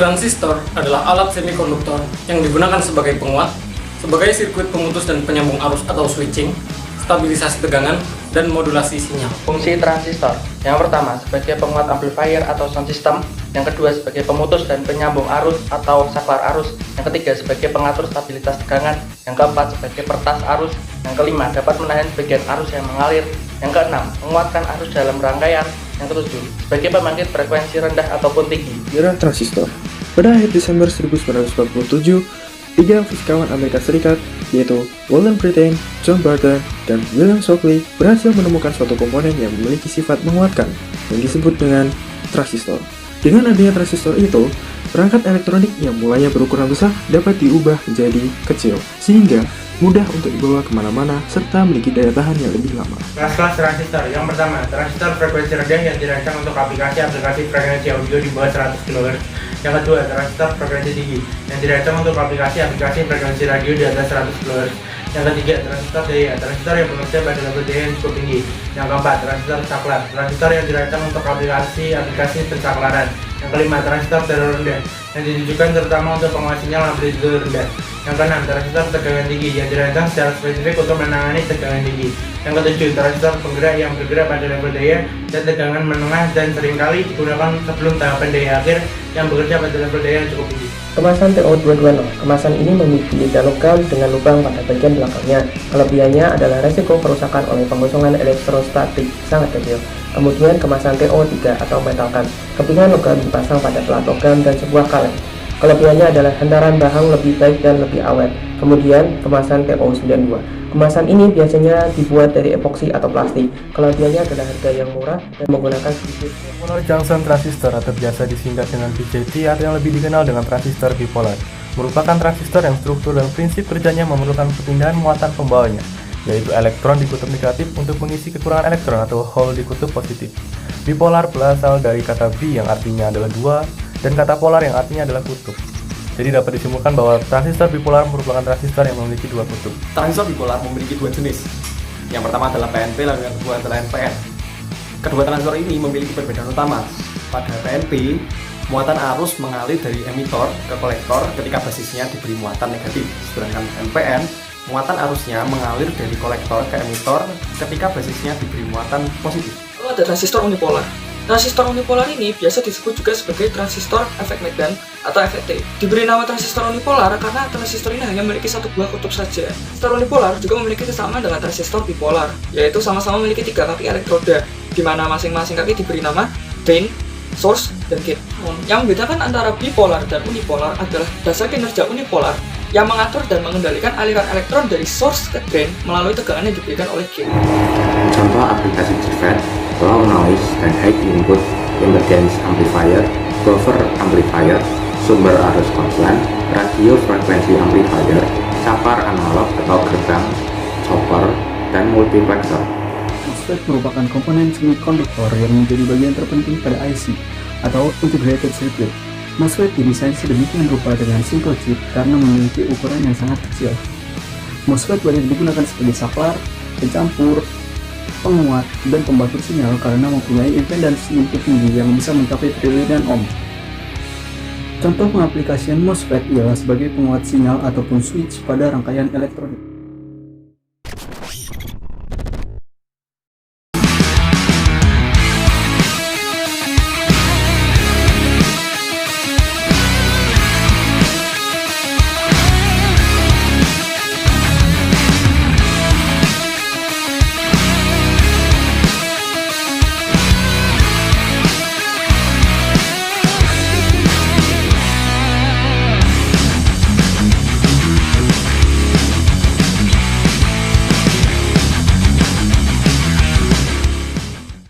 Transistor adalah alat semikonduktor yang digunakan sebagai penguat, sebagai sirkuit pemutus dan penyambung arus atau switching, stabilisasi tegangan, dan modulasi sinyal. Fungsi transistor: yang pertama sebagai penguat amplifier atau sound system, yang kedua sebagai pemutus dan penyambung arus atau saklar arus, yang ketiga sebagai pengatur stabilitas tegangan, yang keempat sebagai pertas arus, yang kelima dapat menahan bagian arus yang mengalir, yang keenam menguatkan arus dalam rangkaian, yang ketujuh sebagai pembangkit frekuensi rendah ataupun tinggi. Era transistor. Pada akhir Desember 1947, tiga fisikawan Amerika Serikat, yaitu Walter Brattain, John Barton, dan William Shockley, berhasil menemukan suatu komponen yang memiliki sifat menguatkan yang disebut dengan transistor. Dengan adanya transistor itu, perangkat elektronik yang mulanya berukuran besar dapat diubah menjadi kecil, sehingga mudah untuk dibawa kemana-mana serta memiliki daya tahan yang lebih lama. Kelas-kelas transistor. Yang pertama, transistor frekuensi rendah yang dirancang untuk aplikasi frekuensi audio di bawah 100 kHz. Yang kedua, transistor frekuensi tinggi yang dirancang untuk aplikasi frekuensi radio di atas 100 kHz. Yang ketiga, transistor daya, transistor yang bekerja pada level daya yang cukup tinggi. Yang keempat, transistor saklar, transistor yang dirancang untuk aplikasi pensaklaran. Yang kelima, transistor terlalu rendah yang ditujukan terutama untuk penguat sinyal amplitude rendah. Yang keenam, transistor tegangan tinggi yang dirancang secara spesifik untuk menangani tegangan tinggi. Yang ketujuh, transistor penggerak yang bergerak pada level daya dan tegangan menengah dan seringkali digunakan sebelum tahapan daya akhir yang bekerja pada level daya yang cukup tinggi. Kemasan TO220. Kemasan ini memiliki lidah logam dengan lubang pada bagian belakangnya. Kelebihannya adalah resiko kerusakan oleh pengosongan elektrostatik sangat kecil. Kemudian kemasan TO3 atau metalkan. Kepingan logam dipasang pada pelat logam dan sebuah kaleng. Kelebihannya adalah hantaran bahan lebih baik dan lebih awet. Kemudian kemasan TO92. Kemasan ini biasanya dibuat dari epoksi atau plastik. Kelebihannya adalah harga yang murah dan menggunakan sedikit. Bipolar junction transistor atau biasa disingkat dengan BJT atau yang lebih dikenal dengan transistor bipolar merupakan transistor yang struktur dan prinsip kerjanya memerlukan perpindahan muatan pembawanya, yaitu elektron di kutub negatif untuk mengisi kekurangan elektron atau hole di kutub positif. Bipolar berasal dari kata bi yang artinya adalah dua dan kata polar yang artinya adalah kutub. Jadi dapat disimpulkan bahwa transistor bipolar merupakan transistor yang memiliki dua kutub. Transistor bipolar memiliki dua jenis. Yang pertama adalah PNP, lalu yang kedua adalah NPN. Kedua transistor ini memiliki perbedaan utama. Pada PNP, muatan arus mengalir dari emitor ke kolektor ketika basisnya diberi muatan negatif. Sedangkan NPN, muatan arusnya mengalir dari kolektor ke emitor ketika basisnya diberi muatan positif. Lalu ada transistor unipolar. Transistor unipolar ini biasa disebut juga sebagai transistor efek Medan atau FET. Diberi nama transistor unipolar karena transistor ini hanya memiliki satu buah kutub saja. Transistor unipolar juga memiliki kesamaan dengan transistor bipolar, yaitu sama-sama memiliki tiga kaki elektroda, di mana masing-masing kaki diberi nama drain, source, dan gate. Yang membedakan antara bipolar dan unipolar adalah dasar kinerja unipolar yang mengatur dan mengendalikan aliran elektron dari source ke drain melalui tegangan yang diberikan oleh gate. Contoh aplikasi JFET, low noise dan high input impedance amplifier, buffer amplifier, sumber arus konstan, radio frekuensi amplifier, capar analog atau gerbang, chopper, dan multiplexer. MOSFET merupakan komponen semikonduktor yang menjadi bagian terpenting pada IC atau Integrated Circuit. MOSFET didesain sedemikian rupa dengan single chip karena memiliki ukuran yang sangat kecil. MOSFET banyak digunakan sebagai saklar, pencampur, penguat, dan pembatur sinyal karena mempunyai impedansi input tinggi yang bisa mencapai triliunan ohm. Contoh pengaplikasian MOSFET ialah sebagai penguat sinyal ataupun switch pada rangkaian elektronik.